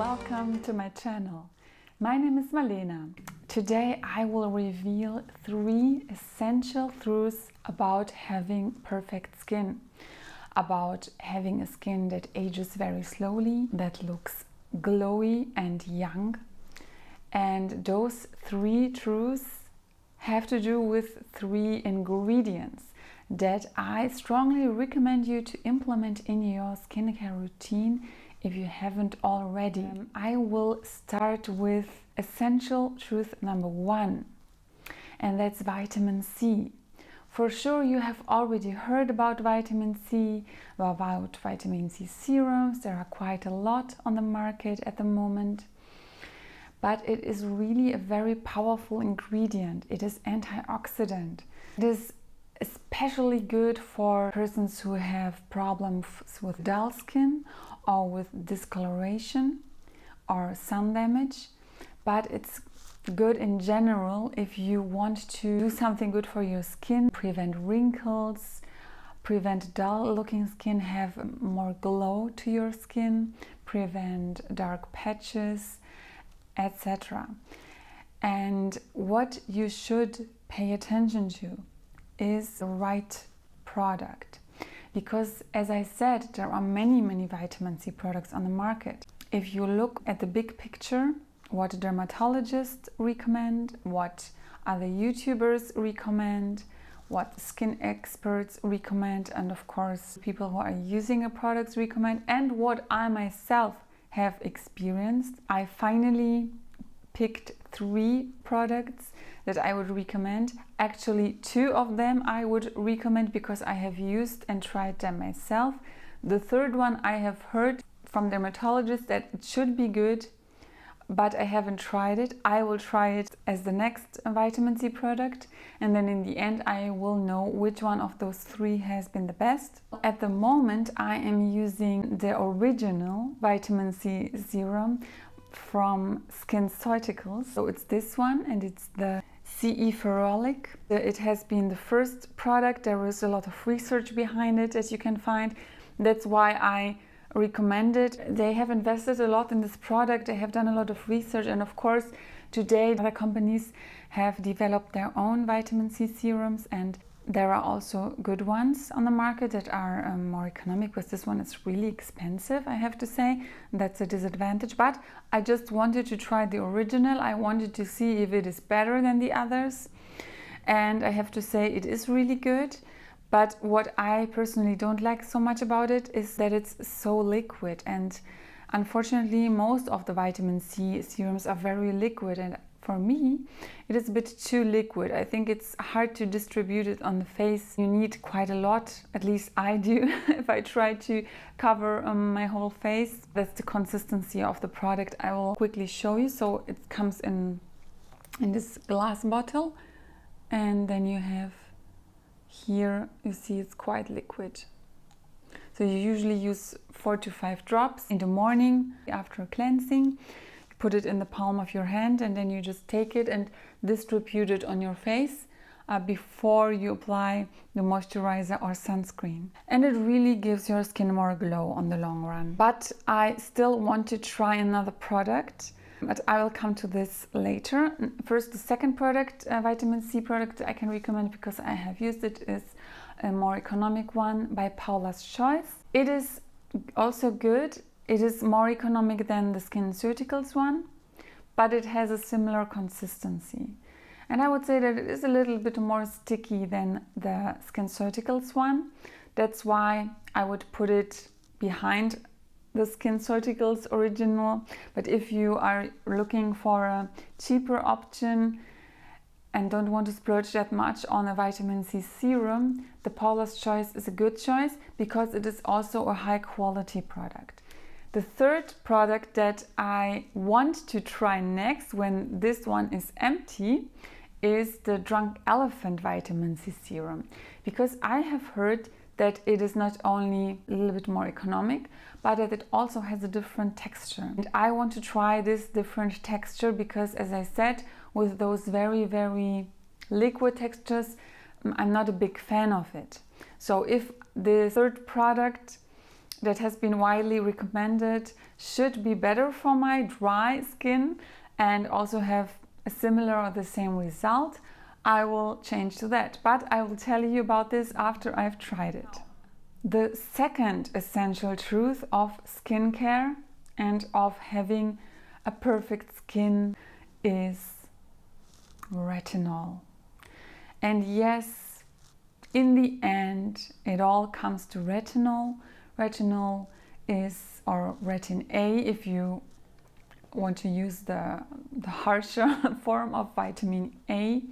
welcome to my channel. My name is Malena. Today I will reveal 3 essential truths about having perfect skin, about having a skin that ages very slowly, that looks glowy and young. And those 3 truths have to do with 3 ingredients that I strongly recommend you to implement in your skincare routine if you haven't already. I will start with essential truth number 1, and that's vitamin C. For sure you have already heard about vitamin C, about vitamin C serums. There are quite a lot on the market at the moment. But it is really a very powerful ingredient. It is antioxidant. It is especially good for persons who have problems with dull skin or with discoloration or sun damage. But it's good in general if you want to do something good for your skin, prevent wrinkles, prevent dull looking skin, have more glow to your skin, prevent dark patches, etc. And what you should pay attention to is the right product, because as I said, there are many vitamin C products on the market. If you look at the big picture, what dermatologists recommend, what other YouTubers recommend, what skin experts recommend, and of course people who are using a product recommend, and what I myself have experienced, I finally picked 3 products that I would recommend. Actually 2 of them I would recommend because I have used and tried them myself. The third one I have heard from dermatologists that it should be good, but I haven't tried it. I will try it as the next vitamin C product, and then in the end I will know which one of those 3 has been the best. At the moment I am using the original vitamin C serum from Scinceuticals. So it's this one, and it's the CE Ferulic. It has been the first product. There is a lot of research behind it, as you can find. That's why I recommend it. They have invested a lot in this product. They have done a lot of research, and of course today other companies have developed their own vitamin C serums, and there are also good ones on the market that are more economic, because this one is really expensive, I have to say. That's a disadvantage, but I just wanted to try the original. I wanted to see if it is better than the others, and I have to say it is really good. But what I personally don't like so much about it is that it's so liquid, and unfortunately most of the vitamin C serums are very liquid, and for me it is a bit too liquid. I think it's hard to distribute it on the face. You need quite a lot, at least I do, if I try to cover my whole face. That's the consistency of the product. I will quickly show you. So it comes in this glass bottle, and then you have here, you see it's quite liquid. So you usually use 4 to 5 drops in the morning after cleansing. Put it in the palm of your hand, and then you just take it and distribute it on your face before you apply the moisturizer or sunscreen. And it really gives your skin more glow on the long run. But I still want to try another product, but I will come to this later. First, the second product, vitamin C product I can recommend because I have used it, is a more economic one by Paulas Choice. It is also good. It is more economic than the Scinceuticals one, but it has a similar consistency. And I would say that it is a little bit more sticky than the Scinceuticals one. That's why I would put it behind the Scinceuticals original. But if you are looking for a cheaper option and don't want to splurge that much on a vitamin C serum, the Paulas Choice is a good choice because it is also a high quality product. The third product that I want to try next when this one is empty is the Drunk Elephant vitamin C serum, because I have heard that it is not only a little bit more economic, but that it also has a different texture. And I want to try this different texture because, as I said, with those very liquid textures, I'm not a big fan of it. So if the third product that has been widely recommended should be better for my dry skin and also have a similar or the same result, I will change to that. But I will tell you about this after I've tried it. The second essential truth of skincare and of having a perfect skin is retinol. And yes, in the end, it all comes to retinol. Retinol is, or retin A, if you want to use the harsher form of vitamin A.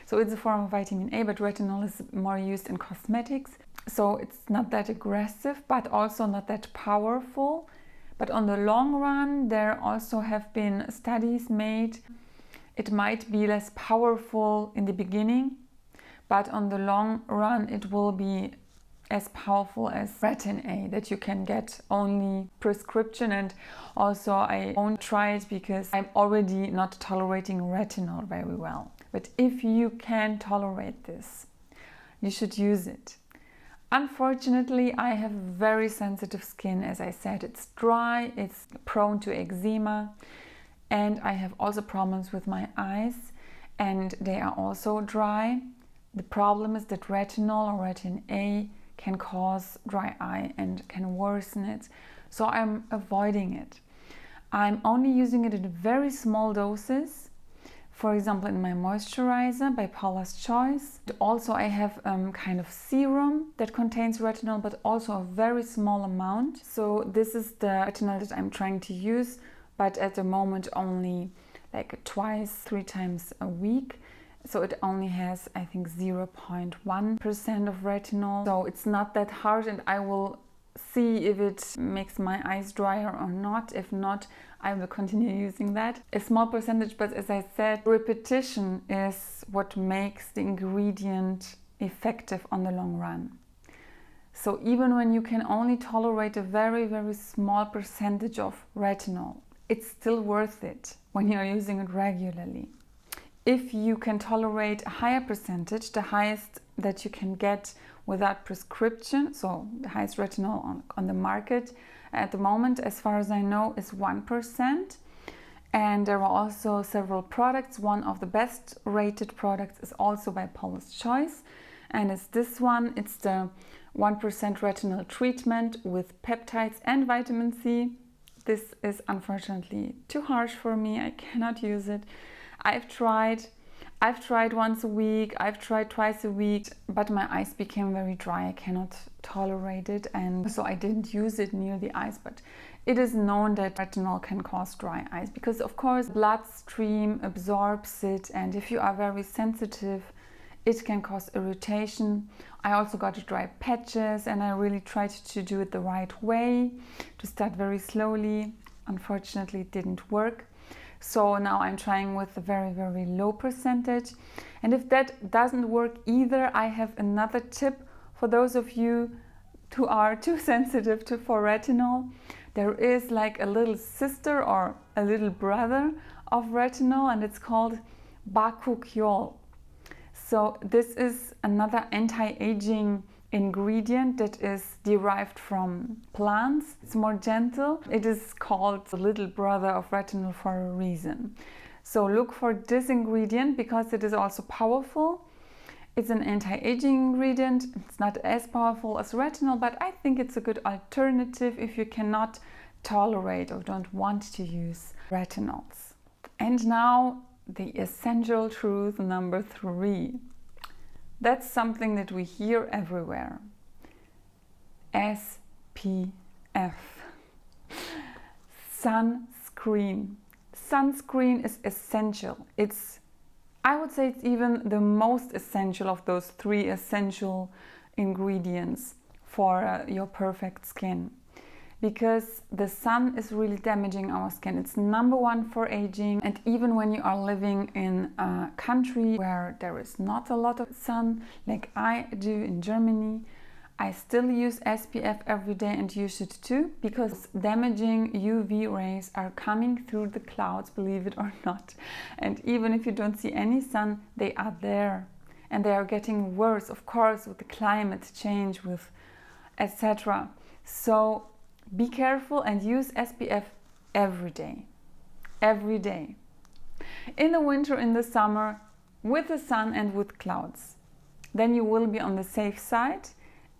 So it's a form of vitamin A, but retinol is more used in cosmetics. So it's not that aggressive, but also not that powerful. But on the long run, there also have been studies made. It might be less powerful in the beginning, but on the long run, it will be as powerful as retin A that you can get only prescription. And also I won't try it because I'm already not tolerating retinol very well. But if you can tolerate this, you should use it. Unfortunately, I have very sensitive skin. As I said, it's dry, it's prone to eczema, and I have also problems with my eyes, and they are also dry. The problem is that retinol or retin A can cause dry eye and can worsen it. So I'm avoiding it. I'm only using it in very small doses. For example, in my moisturizer by Paulas Choice. Also, I have kind of serum that contains retinol, but also a very small amount. So this is the retinol that I'm trying to use, but at the moment only like twice, 3 times a week. So it only has, I think, 0.1% of retinol. So it's not that harsh, and I will see if it makes my eyes drier or not. If not, I will continue using that. A small percentage, but as I said, repetition is what makes the ingredient effective on the long run. So even when you can only tolerate a very, very small percentage of retinol, it's still worth it when you're using it regularly. If you can tolerate a higher percentage, the highest that you can get without prescription, so the highest retinol on the market at the moment, as far as I know, is 1%. And there are also several products. One of the best rated products is also by Paulas Choice, and it's this one. It's the 1% retinol treatment with peptides and vitamin C. This is unfortunately too harsh for me. I cannot use it. I've tried once a week, I've tried twice a week, but my eyes became very dry. I cannot tolerate it, and so I didn't use it near the eyes. But it is known that retinol can cause dry eyes because, of course, bloodstream absorbs it, and if you are very sensitive, it can cause irritation. I also got dry patches, and I really tried to do it the right way, to start very slowly. Unfortunately, it didn't work. So now I'm trying with a very, very low percentage. And if that doesn't work either, I have another tip for those of you who are too sensitive for retinol. There is like a little sister or a little brother of retinol, and it's called Bakuchiol. So this is another anti-aging ingredient that is derived from plants. It's more gentle. It is called the little brother of retinol for a reason. So look for this ingredient because it is also powerful. It's an anti-aging ingredient. It's not as powerful as retinol, but I think it's a good alternative if you cannot tolerate or don't want to use retinols. And now the essential truth number 3. That's something that we hear everywhere. SPF. Sunscreen. Sunscreen is essential. I would say it's even the most essential of those 3 essential ingredients for your perfect skin. Because the sun is really damaging our skin. It's number 1 for aging, and even when you are living in a country where there is not a lot of sun, like I do in Germany, I still use SPF every day, and you should too, because damaging UV rays are coming through the clouds, believe it or not. And even if you don't see any sun, they are there, and they are getting worse, of course, with the climate change, with etc. So be careful and use SPF every day. Every day. In the winter, in the summer, with the sun and with clouds. Then you will be on the safe side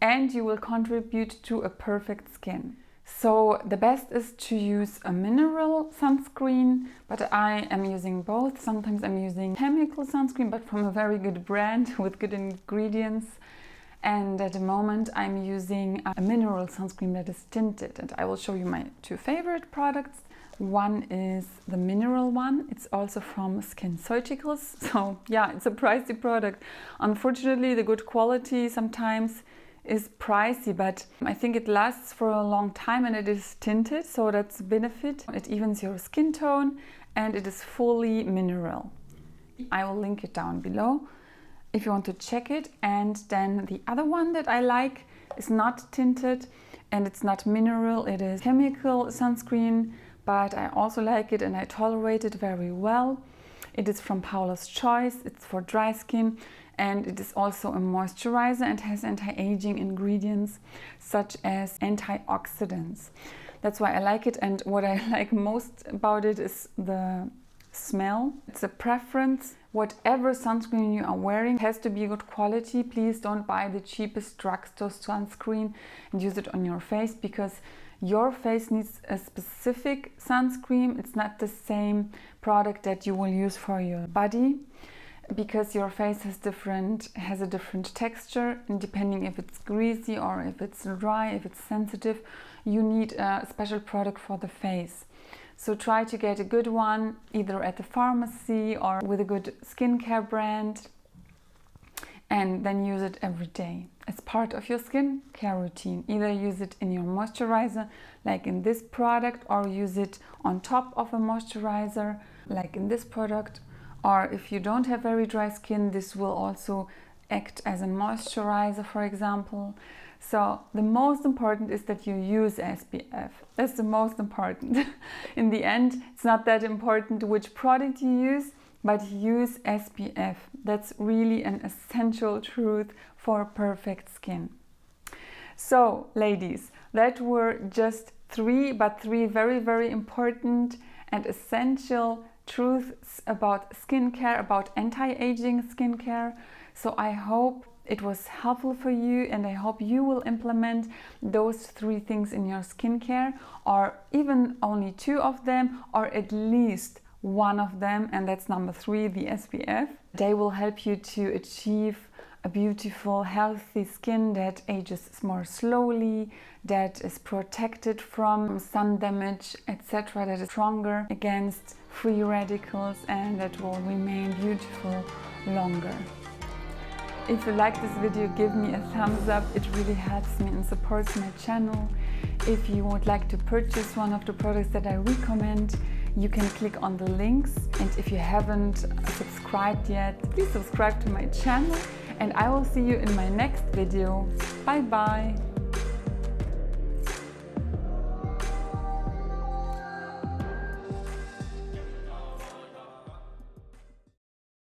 and you will contribute to a perfect skin. So the best is to use a mineral sunscreen, but I am using both. Sometimes I'm using chemical sunscreen, but from a very good brand with good ingredients. And at the moment I'm using a mineral sunscreen that is tinted, and I will show you my two favorite products. One is the mineral one. It's also from Scinceuticals. So yeah, it's a pricey product. Unfortunately, the good quality sometimes is pricey, but I think it lasts for a long time, and it is tinted, so that's a benefit. It evens your skin tone and it is fully mineral. I will link it down below if you want to check it. And then the other one that I like is not tinted and it's not mineral, it is chemical sunscreen, but I also like it and I tolerate it very well. It is from Paula's Choice, it's for dry skin, and it is also a moisturizer and has anti-aging ingredients such as antioxidants. That's why I like it, and what I like most about it is the smell. It's a preference. Whatever sunscreen you are wearing has to be good quality. Please don't buy the cheapest drugstore sunscreen and use it on your face, because your face needs a specific sunscreen. It's not the same product that you will use for your body, because your face has a different texture, and depending if it's greasy or if it's dry, if it's sensitive, you need a special product for the face. So try to get a good one, either at the pharmacy or with a good skincare brand, and then use it every day as part of your skincare routine. Either use it in your moisturizer, like in this product, or use it on top of a moisturizer, like in this product. Or if you don't have very dry skin, this will also act as a moisturizer, for example. So the most important is that you use SPF. That's the most important. In the end, it's not that important which product you use, but use SPF. That's really an essential truth for perfect skin. So, ladies, that were just three very, very important and essential truths about skincare, about anti-aging skincare. So I hope it was helpful for you, and I hope you will implement those three things in your skincare, or even only two of them, or at least one of them, and that's number three, the SPF. They will help you to achieve a beautiful, healthy skin that ages more slowly, that is protected from sun damage, etc., that is stronger against free radicals, and that will remain beautiful longer. If you like this video, give me a thumbs up. It really helps me and supports my channel. If you would like to purchase one of the products that I recommend, you can click on the links. And if you haven't subscribed yet, please subscribe to my channel. And I will see you in my next video. Bye bye!